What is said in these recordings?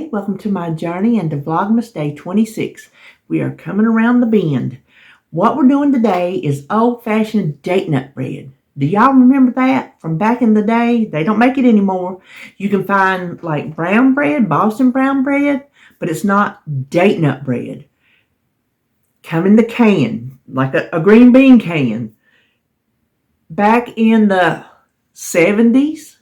Hey, welcome to my journey into Vlogmas Day 26. We are coming around the bend. What we're doing today is old-fashioned date nut bread. Do y'all remember that from back in the day? They don't make it anymore. You can find like brown bread, Boston brown bread, but it's not date nut bread. Come in the can, like a green bean can. Back in the 70s,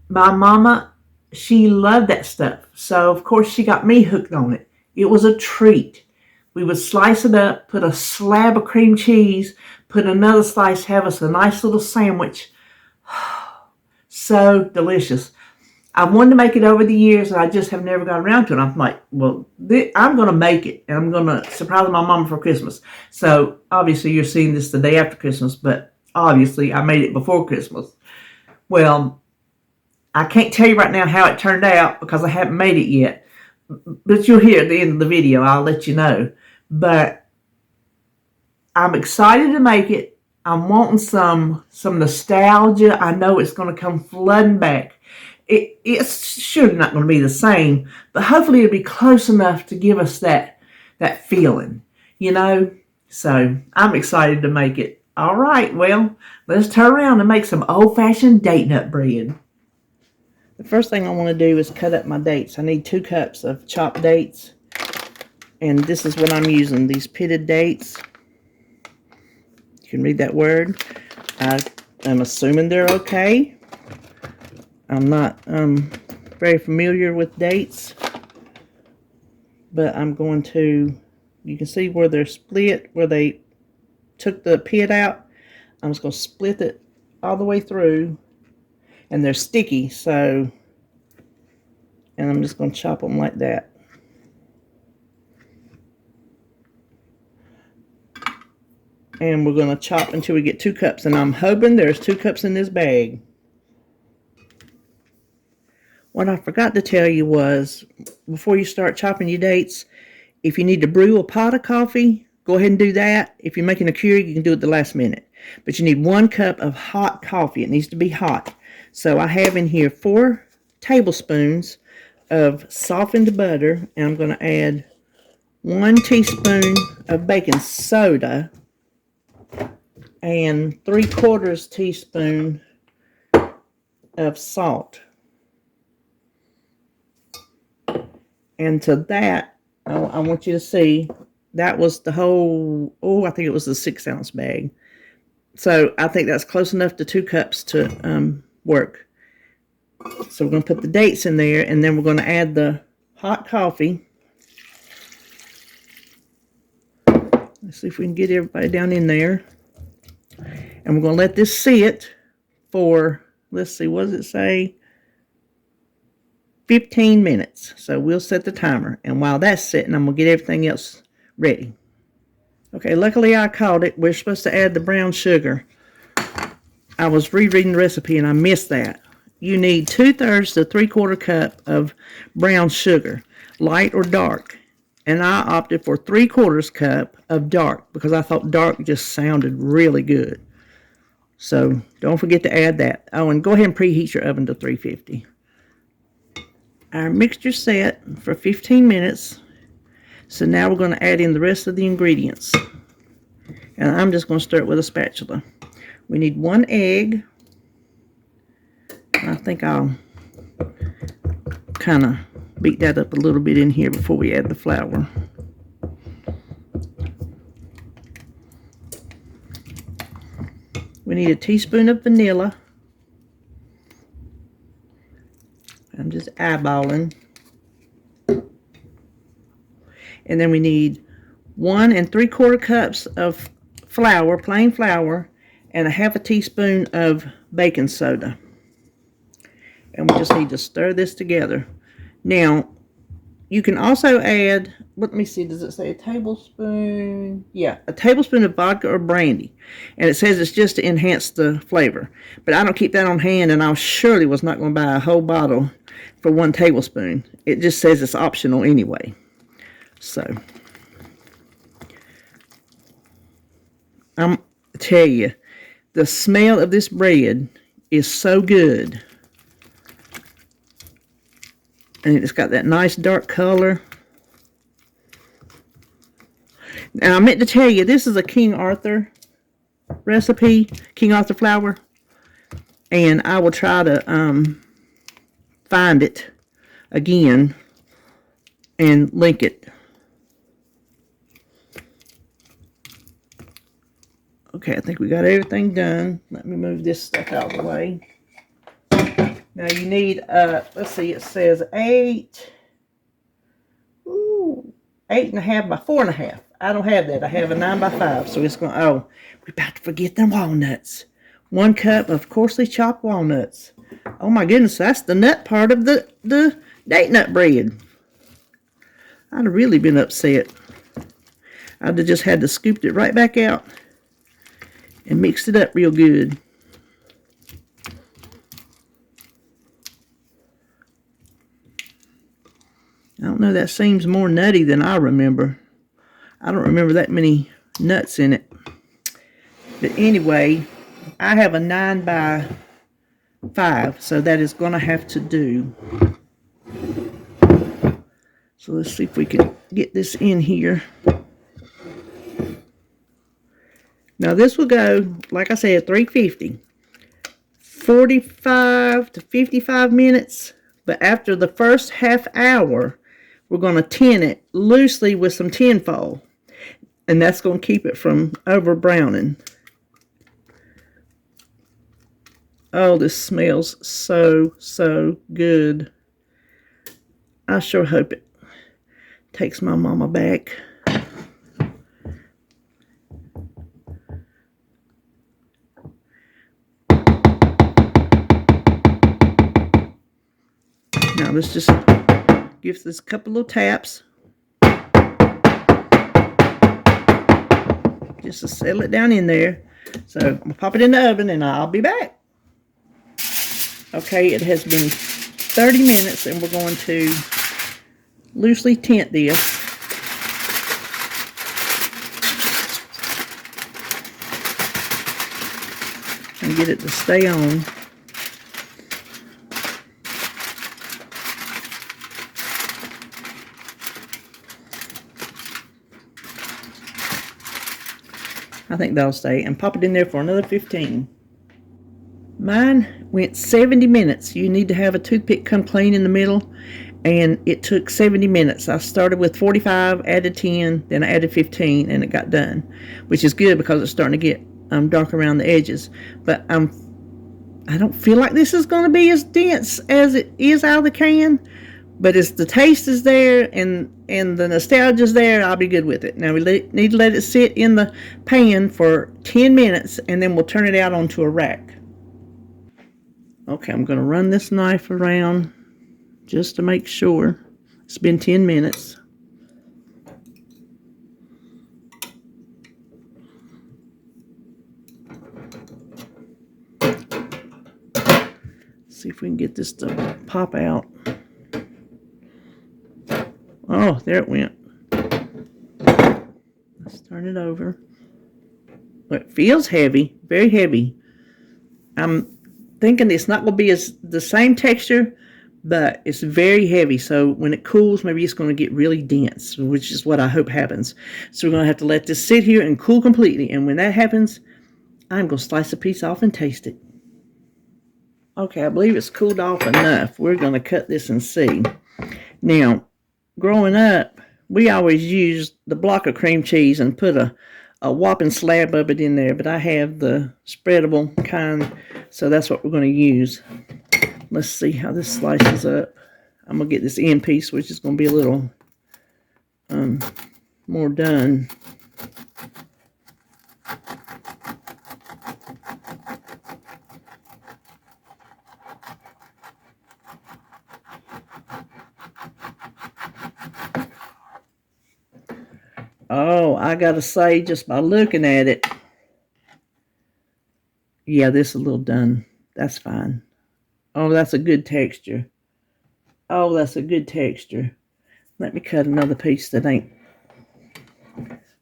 my mama, she loved that stuff. So, of course, she got me hooked on it. It was a treat. We would slice it up, put a slab of cream cheese, put another slice, have us a nice little sandwich. So delicious. I wanted to make it over the years, and I just have never got around to it. I'm like, well, I'm going to make it, and I'm going to surprise my mama for Christmas. So, obviously, you're seeing this the day after Christmas, but obviously, I made it before Christmas. Well, I can't tell you right now how it turned out because I haven't made it yet. But you'll hear at the end of the video. I'll let you know. But I'm excited to make it. I'm wanting some nostalgia. I know it's going to come flooding back. It's sure not going to be the same, but hopefully it'll be close enough to give us that feeling, you know? So I'm excited to make it. All right, well, let's turn around and make some old-fashioned date nut bread. The first thing I want to do is cut up my dates. I need 2 cups of chopped dates. And this is what I'm using, these pitted dates. You can read that word. I'm assuming they're okay. I'm not very familiar with dates. But I'm going to, you can see where they're split, where they took the pit out. I'm just going to split it all the way through. And they're sticky, so, and I'm just going to chop them like that. And we're going to chop until we get 2 cups. And I'm hoping there's 2 cups in this bag. What I forgot to tell you was, before you start chopping your dates, if you need to brew a pot of coffee, go ahead and do that. If you're making a Keurig, you can do it at the last minute. But you need 1 cup of hot coffee. It needs to be hot. So I have in here 4 tablespoons of softened butter, and I'm going to add 1 teaspoon of baking soda and 3/4 teaspoon of salt. And to that, I want you to see, that was the whole, I think it was a 6-ounce bag. So I think that's close enough to 2 cups to work. So we're going to put the dates in there, and then we're going to add the hot coffee. Let's see if we can get everybody down in there. And we're going to let this sit for, let's see, what does it say? 15 minutes. So we'll set the timer. And while that's sitting, I'm going to get everything else ready. Okay, luckily I caught it. We're supposed to add the brown sugar. I was rereading the recipe and I missed that. You need 2/3 to 3/4 cup of brown sugar, light or dark. And I opted for 3/4 cup of dark because I thought dark just sounded really good. So don't forget to add that. Oh, and go ahead and preheat your oven to 350. Our mixture set for 15 minutes. So now we're going to add in the rest of the ingredients. And I'm just going to stir it with a spatula. We need 1 egg. I think I'll kind of beat that up a little bit in here before we add the flour. We need a teaspoon of vanilla. I'm just eyeballing. And then we need 1 3/4 cups of flour, plain flour, and a 1/2 teaspoon of baking soda. And we just need to stir this together. Now, you can also add, let me see, does it say a tablespoon? Yeah, a tablespoon of vodka or brandy. And it says it's just to enhance the flavor. But I don't keep that on hand, and I surely was not going to buy a whole bottle for 1 tablespoon. It just says it's optional anyway. So, I'm tell you, the smell of this bread is so good. And it's got that nice dark color. Now, I meant to tell you, this is a King Arthur recipe, King Arthur flour. And I will try to find it again and link it. Okay, I think we got everything done. Let me move this stuff out of the way. Now you need, let's see, it says 8.5 by 4.5. I don't have that. I have a 9 by 5. So it's going, oh, we're about to forget them walnuts. 1 cup of coarsely chopped walnuts. Oh my goodness, that's the nut part of the date nut bread. I'd have really been upset. I'd have just had to scoop it right back out and mixed it up real good. I don't know, that seems more nutty than I remember. I don't remember that many nuts in it. But anyway, I have a 9 by 5, so that is going to have to do. So let's see if we can get this in here. Now this will go, like I said, 350. 45 to 55 minutes. But after the first half hour, we're going to tin it loosely with some tin foil. And that's going to keep it from over browning. Oh, this smells so, so good. I sure hope it takes my mama back. Now let's just give this a couple of taps. Just to settle it down in there. So I'm going to pop it in the oven and I'll be back. Okay, it has been 30 minutes and we're going to loosely tint this. And get it to stay on. I think that'll stay. And pop it in there for another 15. Mine went 70 minutes. You need to have a toothpick come clean in the middle. And it took 70 minutes. I started with 45, added 10, then I added 15, and it got done. Which is good because it's starting to get dark around the edges. But I don't feel like this is going to be as dense as it is out of the can. But as the taste is there and the nostalgia is there, I'll be good with it. Now we need to let it sit in the pan for 10 minutes and then we'll turn it out onto a rack. Okay, I'm going to run this knife around just to make sure. It's been 10 minutes. See if we can get this to pop out. Oh, there it went. Let's turn it over. It feels heavy, very heavy. I'm thinking it's not going to be the same texture, but it's very heavy. So when it cools, maybe it's going to get really dense, which is what I hope happens. So we're going to have to let this sit here and cool completely. And when that happens, I'm going to slice a piece off and taste it. Okay, I believe it's cooled off enough. We're going to cut this and see. Now, growing up, we always used the block of cream cheese and put a whopping slab of it in there. But I have the spreadable kind, so that's what we're going to use. Let's see how this slices up. I'm going to get this end piece, which is going to be a little more done. Oh, I gotta say, just by looking at it, yeah, this is a little done. That's fine. Oh, that's a good texture. Oh, that's a good texture. Let me cut another piece that ain't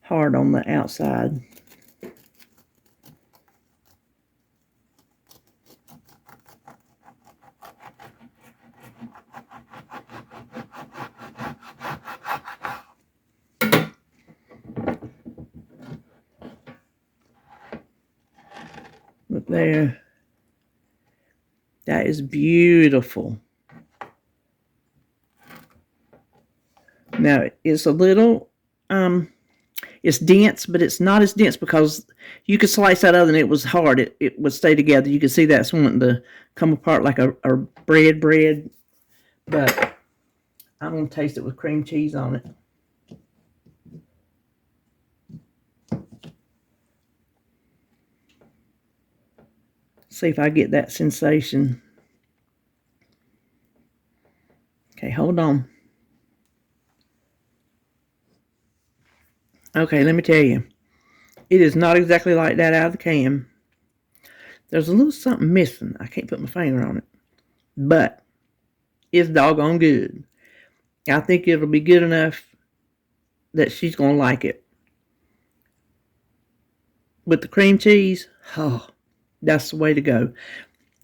hard on the outside. there. That is beautiful. Now, it's a little, it's dense, but it's not as dense because you could slice that other and it was hard. It would stay together. You could see that's wanting to come apart like a bread. But I'm going to taste it with cream cheese on it. See if I get that sensation. Okay, hold on. Okay, let me tell you. It is not exactly like that out of the can. There's a little something missing. I can't put my finger on it. But it's doggone good. I think it'll be good enough that she's going to like it. With the cream cheese, oh, that's the way to go.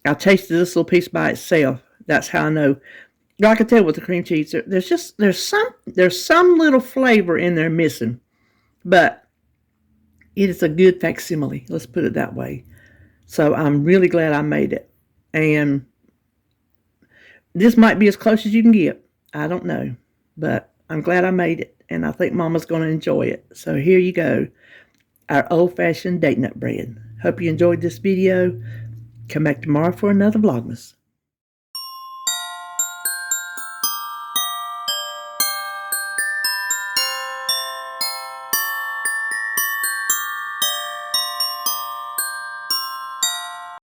I tasted this little piece by itself. That's how I know. I can tell with the cream cheese, there's some little flavor in there missing, but it is a good facsimile. Let's put it that way. So I'm really glad I made it, and this might be as close as you can get. I don't know, but I'm glad I made it, and I think Mama's going to enjoy it. So here you go, our old-fashioned date nut bread. Hope you enjoyed this video. Come back tomorrow for another Vlogmas.